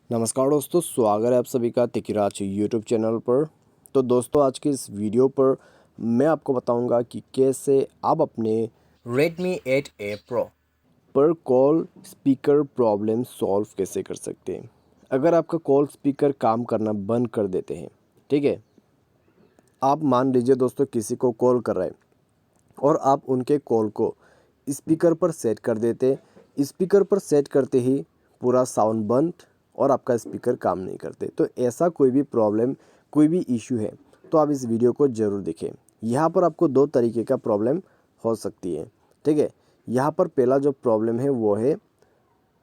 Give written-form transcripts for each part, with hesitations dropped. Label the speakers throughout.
Speaker 1: नमस्कार दोस्तों, स्वागत है आप सभी का तिकिराज यूट्यूब चैनल पर। तो दोस्तों, आज के इस वीडियो पर मैं आपको बताऊंगा कि कैसे आप अपने Redmi 8A Pro पर कॉल स्पीकर प्रॉब्लम सॉल्व कैसे कर सकते हैं। अगर आपका कॉल स्पीकर काम करना बंद कर देते हैं, ठीक है, आप मान लीजिए दोस्तों किसी को कॉल कर रहे हैं और आप उनके कॉल को स्पीकर पर सेट कर देते, स्पीकर पर सेट करते ही पूरा साउंड बंद और आपका स्पीकर काम नहीं करते। तो ऐसा कोई भी प्रॉब्लम, कोई भी इशू है तो आप इस वीडियो को ज़रूर देखें। यहाँ पर आपको दो तरीके का प्रॉब्लम हो सकती है, ठीक है। यहाँ पर पहला जो प्रॉब्लम है वो है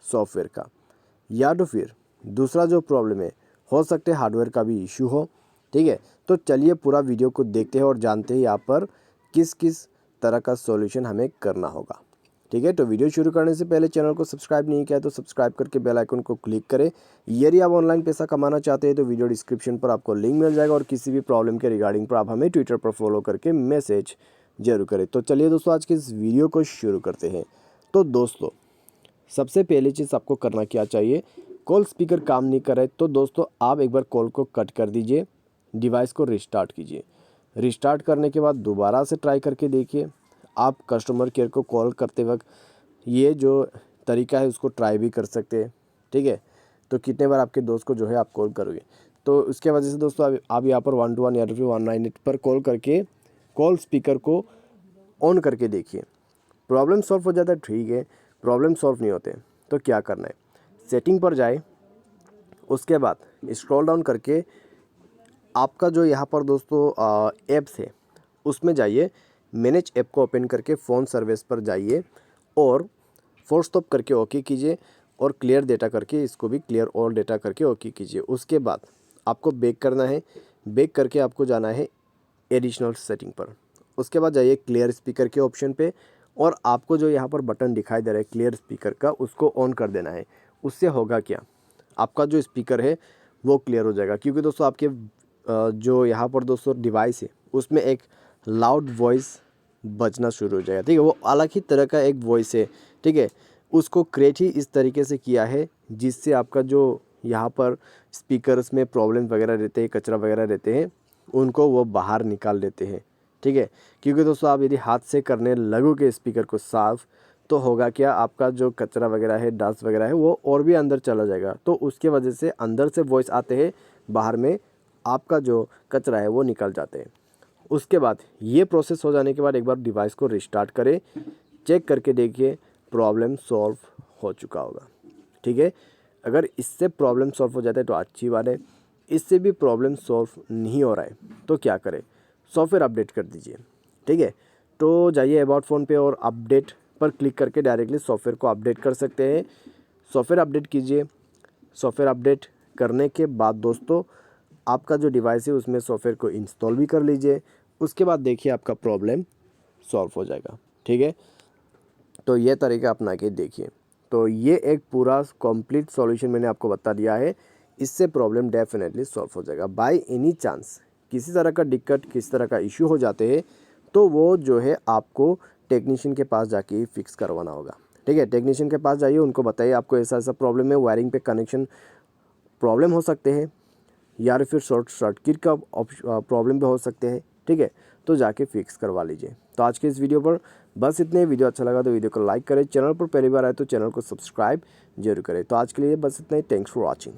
Speaker 1: सॉफ्टवेयर का, या तो फिर दूसरा जो प्रॉब्लम है हो सकता है हार्डवेयर का भी इशू हो, ठीक है। तो चलिए पूरा वीडियो को देखते हैं और जानते हैं यहाँ पर किस किस तरह का सॉल्यूशन हमें करना होगा, ठीक है। तो वीडियो शुरू करने से पहले चैनल को सब्सक्राइब नहीं किया तो सब्सक्राइब करके बेल आइकन को क्लिक करें। यदि आप ऑनलाइन पैसा कमाना चाहते हैं तो वीडियो डिस्क्रिप्शन पर आपको लिंक मिल जाएगा और किसी भी प्रॉब्लम के रिगार्डिंग पर आप हमें ट्विटर पर फॉलो करके मैसेज जरूर करें। तो चलिए दोस्तों, आज के इस वीडियो को शुरू करते हैं। तो दोस्तों, सबसे पहली चीज़ आपको करना क्या चाहिए, कॉल स्पीकर काम नहीं कर रहे तो दोस्तों आप एक बार कॉल को कट कर दीजिए, डिवाइस को रिस्टार्ट कीजिए। रिस्टार्ट करने के बाद दोबारा से ट्राई करके देखिए। आप कस्टमर केयर को कॉल करते वक्त ये जो तरीका है उसको ट्राई भी कर सकते हैं, ठीक है। तो कितने बार आपके दोस्त को जो है आप कॉल करोगे, तो उसके वजह से दोस्तों आप यहाँ पर 121 या फिर 198 पर कॉल करके कॉल स्पीकर को ऑन करके देखिए। प्रॉब्लम सॉल्व हो जाता है, ठीक है। प्रॉब्लम सॉल्व नहीं होते तो क्या करना है, सेटिंग पर जाए, उसके बाद स्क्रॉल डाउन करके आपका जो यहाँ पर दोस्तों ऐप्स है उसमें जाइए, मैनेज ऐप को ओपन करके फ़ोन सर्विस पर जाइए और फोर्स स्टॉप करके ओके कीजिए और क्लियर डेटा करके इसको भी क्लियर ऑल डेटा करके ओके कीजिए। उसके बाद आपको बैक करना है, बैक करके आपको जाना है एडिशनल सेटिंग पर। उसके बाद जाइए क्लियर स्पीकर के ऑप्शन पे और आपको जो यहाँ पर बटन दिखाई दे रहा है क्लियर स्पीकर का, उसको ऑन कर देना है। उससे होगा क्या, आपका जो स्पीकर है वो क्लियर हो जाएगा, क्योंकि दोस्तों आपके जो यहाँ पर दोस्तों डिवाइस है उसमें एक लाउड वॉइस बजना शुरू हो जाएगा, ठीक है। वो अलग ही तरह का एक वॉइस है, ठीक है। उसको क्रिएट ही इस तरीके से किया है जिससे आपका जो यहाँ पर स्पीकर्स में प्रॉब्लम वगैरह रहते हैं, कचरा वगैरह रहते हैं, उनको वो बाहर निकाल देते हैं, ठीक है। क्योंकि दोस्तों आप यदि हाथ से करने लगोगे स्पीकर को साफ़ तो होगा क्या, आपका जो कचरा वगैरह है, डस्ट वगैरह है, वो और भी अंदर चला जाएगा। तो उसके वजह से अंदर से वॉइस आते हैं, बाहर में आपका जो कचरा है वो निकल जाते हैं। उसके बाद ये प्रोसेस हो जाने के बाद एक बार डिवाइस को रिस्टार्ट करें, चेक करके देखिए प्रॉब्लम सॉल्व हो चुका होगा, ठीक है। अगर इससे प्रॉब्लम सॉल्व हो जाता है तो अच्छी बात है, इससे भी प्रॉब्लम सॉल्व नहीं हो रहा है तो क्या करें, सॉफ्टवेयर अपडेट कर दीजिए, ठीक है। तो जाइए अबाउट फ़ोन पे और अपडेट पर क्लिक करके डायरेक्टली सॉफ्टवेयर को अपडेट कर सकते हैं। सॉफ्टवेयर अपडेट कीजिए। सॉफ्टवेयर अपडेट करने के बाद दोस्तों आपका जो डिवाइस है उसमें सॉफ्टवेयर को इंस्टॉल भी कर लीजिए। उसके बाद देखिए आपका प्रॉब्लम सॉल्व हो जाएगा, ठीक है। तो ये तरीका अपना के देखिए। तो ये एक पूरा कंप्लीट सॉल्यूशन मैंने आपको बता दिया है, इससे प्रॉब्लम डेफिनेटली सॉल्व हो जाएगा। बाय एनी चांस किसी तरह का दिक्कत, किसी तरह का इशू हो जाते हैं तो वो जो है आपको टेक्नीशियन के पास जाके ही फिक्स करवाना होगा, ठीक है। टेक्नीशियन के पास जाइए, उनको बताइए आपको ऐसा ऐसा प्रॉब्लम है, वायरिंग पे कनेक्शन प्रॉब्लम हो सकते हैं या फिर शॉर्ट सर्किट का प्रॉब्लम भी हो सकते हैं, ठीक है। तो जाके फिक्स करवा लीजिए। तो आज के इस वीडियो पर बस इतने। वीडियो अच्छा लगा तो वीडियो को लाइक करें, चैनल पर पहली बार आए तो चैनल को सब्सक्राइब जरूर करें। तो आज के लिए बस इतना ही। Thanks for watching.